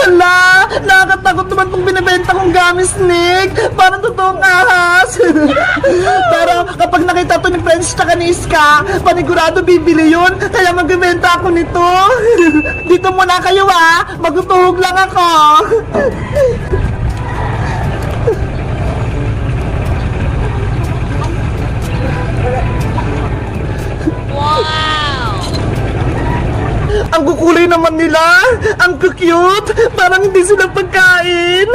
Hala, nakakatakot naman kung binibenta kong gummy snake. Parang totoong ahas. Pero kapag nakita to ni Friends tsaka ni Iska, panigurado bibili yun. Kaya magbibenta ako nito. Dito muna kayo magutuhog lang ako. Ang kukulay naman nila. Ang cute. Parang hindi sila pagkain.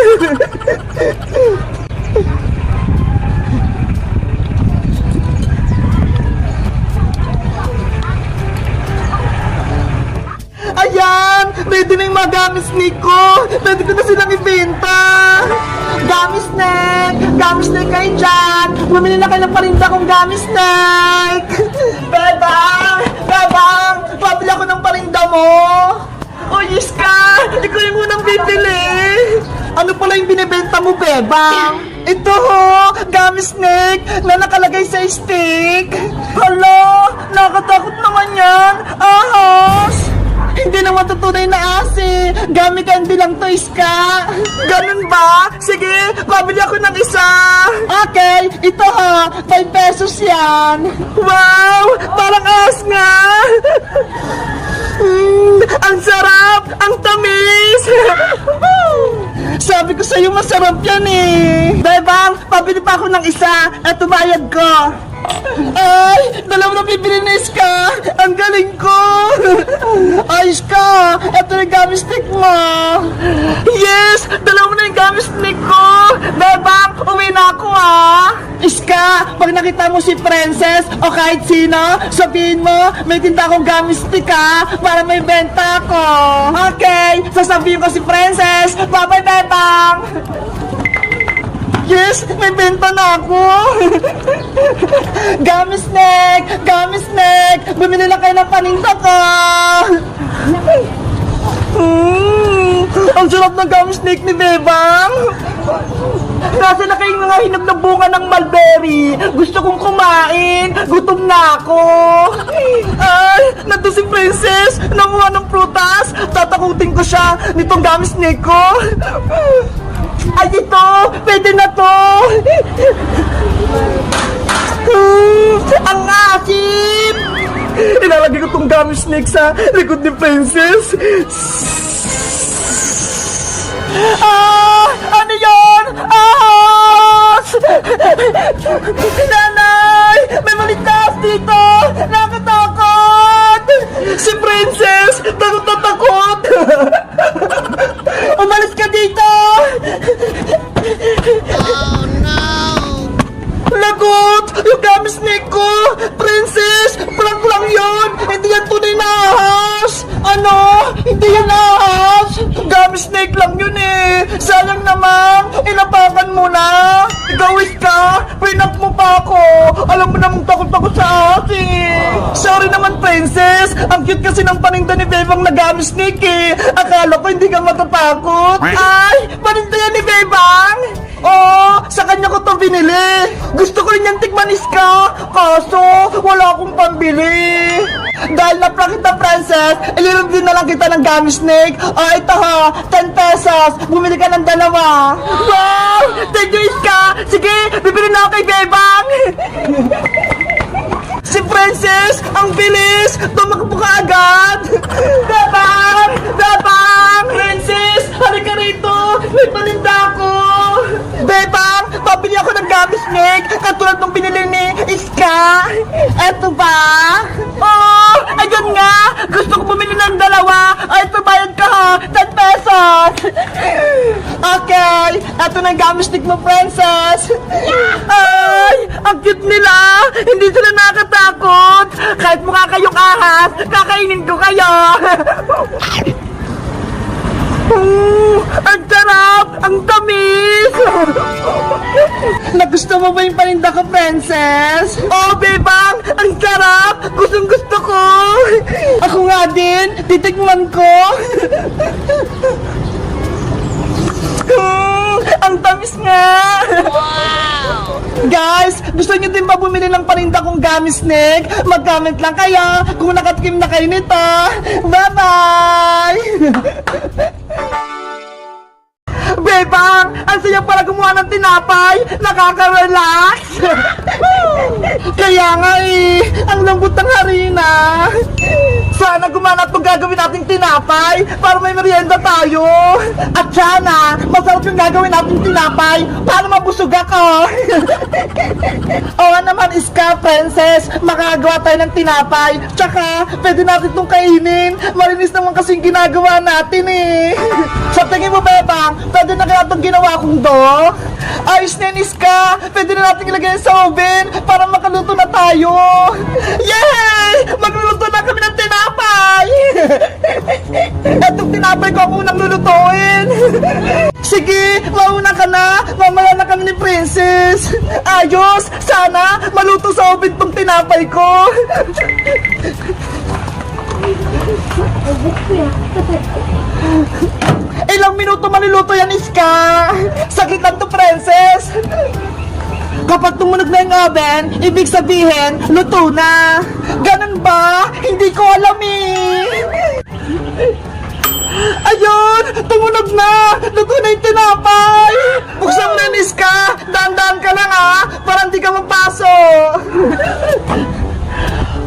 Ayan! Ready na yung mga gummy snake ko. Pwede ko na silang ibenta. Gummy snake! Gummy snake kayo dyan! Bumili na kayo ng parinda kong gummy snake! Bebang! Bebang! Pabili ako ng parinda mo! O Iska! Ikaw yung unang bibili! Ano pala yung binibenta mo, Bebang? Ito gummy snake na nakalagay sa stick! Hala! Nakatakot naman yan! Ahas! Hindi naman tutunay na asi. Gummy candy lang to, Iska. Ganun ba? Sige, pabili ako ng isa. Okay, ito 5 pesos yan. Wow, parang as nga. Ang sarap, ang tamis. Sabi ko sa'yo masarap yan Bebang, pabili pa ako ng isa. Eto bayad ko. Ay, dalawa na bibili na Iska. Ang galing ko. Ay, Iska, eto na yung gummy stick mo. Yes, dalawa na yung gummy stick ko. Bebang, uwi na ako Iska, pag nakita mo si Princess o kahit sino, sabihin mo, may tinda akong gummy stick para may benta ako. Okay, sasabihin ko si Princess. Bye-bye, Bebang. Yes, may benta na ako. Gummy snake! Gummy snake! Bumili lang kayo ng paninda ko. Ang sarap ng gummy snake ni Bebang. Nasa na kayong mga hinog na bunga ng mulberry? Gusto kong kumain. Gutom na ako. Ay, nandun si Princess. Nanguha ng prutas. Tatakutin ko siya nitong gummy snake ko. Ay, ito! Pwede na to! Ang asim! Ilalagay ko tong gummy snake sa likod ni Princess. Ano yun? Ahas! Nanay! May malitas dito! Nakatakot! Si Princess! Takot na takot! Umalis ka dito! Oh no! Lagot! Yung gummy snake ko! Princess! Prank lang yun! Hindi yan tunay na ahas! Ano? Hindi yan ahas! Gummy snake lang yun Sayang naman! Inapakan mo na! Gawis ka! Prank mo pa ako! Alam mo namang takot ako sa ahas Sorry naman, Princess! Ang cute kasi ng paninda ni Bebang na gummy snake Akala ko hindi ka matatakot! Ay! Paninda yan ni Bebang! Oh, sa kanya ko to binili. Gusto ko rin yung tikman Iska. Kaso, wala akong pambili. Dahil na-prank kita, Princess, ililog din na lang kita ng gummy snake. Ito 10 pesos. Bumili ka ng dalawa. Wow! Thank you, Iska. Sige, bibili na ako kay Bebang. Si Princess, ang bilis. Tumakbo ka agad. Bebang! Bebang! Princess, halika rito. May paninda ako. Bebang, pabili ako ng gummy snake katulad ng binili ni Iska. Eto ba? Oh, ayun nga. Gusto ko bumili ng dalawa. Eto, bayad ka 10 pesos. Okay, eto na yung gummy snake mo, Princess. Ay, ang cute nila. Hindi sila nakakatakot. Kahit mukha kayong ahas, kakainin ko kayo. Ang sarap! Ang tamis! Nagusto mo ba yung paninda ko, Princess? Oh, Bebang! Ang sarap! Gustong gusto ko! Ako nga din! Titikman ko! Ang tamis nga! Wow! Guys, gusto niyo din ba bumili ng paninda kong gummy snake? Mag-comment lang kayo kung nakatikim na kayo nito. Bye-bye! Bebang, ang saya pala gumawa ng tinapay. Nakaka-relax. Kaya nga eh, ang lambot ng harina. Sana gumana itong gagawin nating tinapay para may merienda tayo. At sana, masarap yung gagawin nating tinapay para mabusog ako. Oo naman, Iska, Princess, makagawa tayo ng tinapay. Tsaka, pwede natin itong kainin. Malinis naman kasing ginagawa natin eh. Sa tingin mo, Bebang, pwede na kaya itong ginawa kong do? Ayos na yun, Iska. Pwede na natin ilagay sa oven para makaluto na tayo. Yay! Magluluto na kami ng tinapay! Etong tinapay ko ang unang lulutuin. Sige, mauna ka na. Mamaya na kami ni Princess. Ayos! Sana maluto sa oven tong tinapay ko. Ilang minuto maluluto yan, Iska. Saglit lang to, Princess. Kapag tumunog na yung oven, ibig sabihin, luto na. Ganun ba? Hindi ko alam eh. Ayun! Tumunog na! Luto na yung tinapay! Buksan mo na, Iska! Dahan-dahan ka lang ha! Para hindi ka mapasok!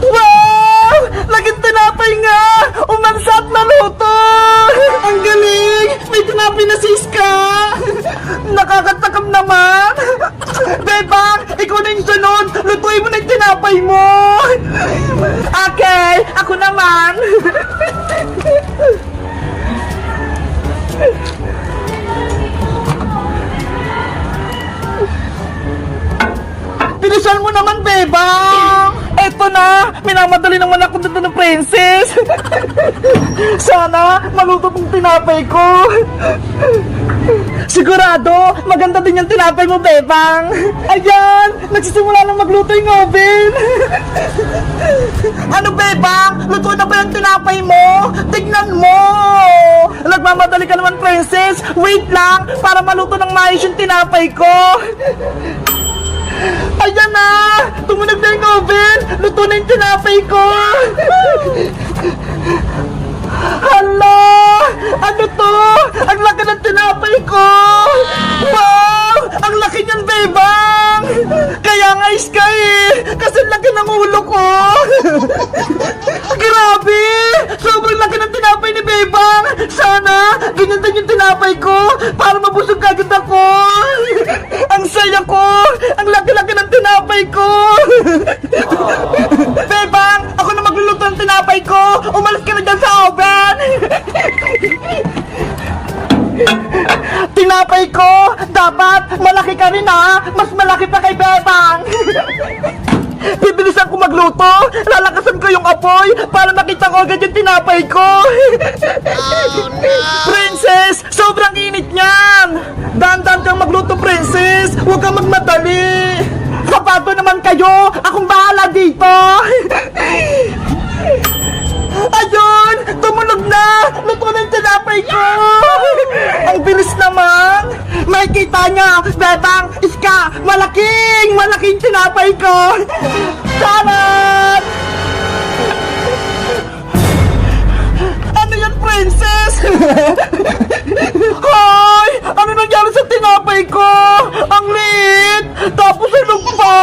Wow! Laging tinapay nga! Umansat na luto! Ang galing! May tinapay na si Iska! Nakakatakam naman! Bebang! Ikaw na yung sunod! Lutuin mo na yung tinapay mo! Okay! Ako naman! Bilisan mo naman, Bebang! Eto na! Minamadali naman ako dito ng Princess! Sana maluto tong tinapay ko! Sigurado, maganda din yung tinapay mo, Bebang! Ayan! Nagsisimula lang magluto yung oven! Ano, Bebang? Luto na ba yung tinapay mo? Tignan mo! Nagmamadali ka naman, Princess! Wait lang! Para maluto ng maayos yung tinapay ko! Ayan na! Tumunog na yung oven! Luto na yung tinapay ko! Hala! Ano to? Ang laki ng tinapay ko! Wow! Ang laki niyan, Bebang! Kaya nga, Iska eh! Kasi laki ng ulo ko! Grabe! Sobrang laki ng tinapay ni Bebang! Sana, ganyan din yung tinapay ko para mabusog agad ako! Ang saya ko! Ang laki-laki ng tinapay ko! Bebang! Ako na magluluto ng tinapay ko! Umalis ka na dyan sa oven! Tinapay ko! Dapat malaki ka rin ha! Mas malaki pa kay Bebang! Bibilisan ko magluto! Lalakasan ko yung apoy para makita ko agad yung tinapay ko! Oh no! Princess! Sobrang init niyan! Dahan-dahan kang magluto, Princess! Huwag kang magmadali! Sapato naman kayo! Akong bahala dito! Ayun! Tumunog na! Luto na yung tinapay ko! Ang bilis naman! Makikita niya! Bebang! Iska! Malaking tinapay ko! Salad! Ano yan, Princess? Hoy! Ano nangyari sa tinapay ko? Ang liit! Tapos sunog pa!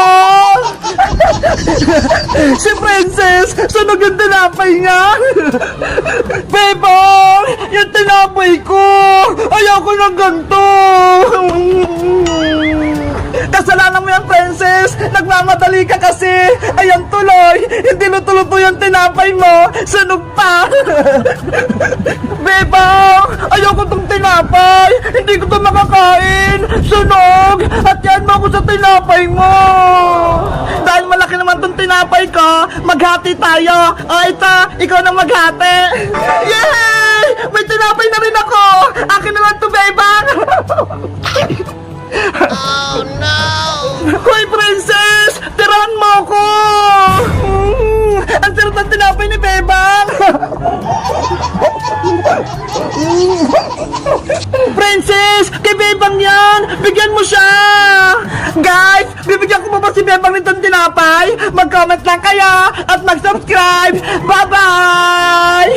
Si Princess! Sunog yung tinapay niya! Bebang! Yung tinapay ko! Ayoko ng ganito! Kasalanan mo yan, Princess! Nagmamadali ka kasi! Ayan tuloy! Hindi luto-luto yung tinapay mo! Sunog pa! Bebang! Ayoko tong tinapay! Hindi ko to makakain! Sunog! At yan mo ako sa tinapay mo! Dahil malaki naman tong tinapay ko, maghati tayo! O ito, ikaw na maghati! Yay! May tinapay na rin ako! Akin na lang to, Bebang! Oh no! Hoy, Princess! Tirahan mo ako! Ang sarap ng tinapay ni Bebang! Princess! Kay Bebang yan! Bigyan mo siya! Guys! Bibigyan ko pa ba si Bebang nitong tinapay? Mag-comment lang kayo at mag-subscribe! Bye-bye!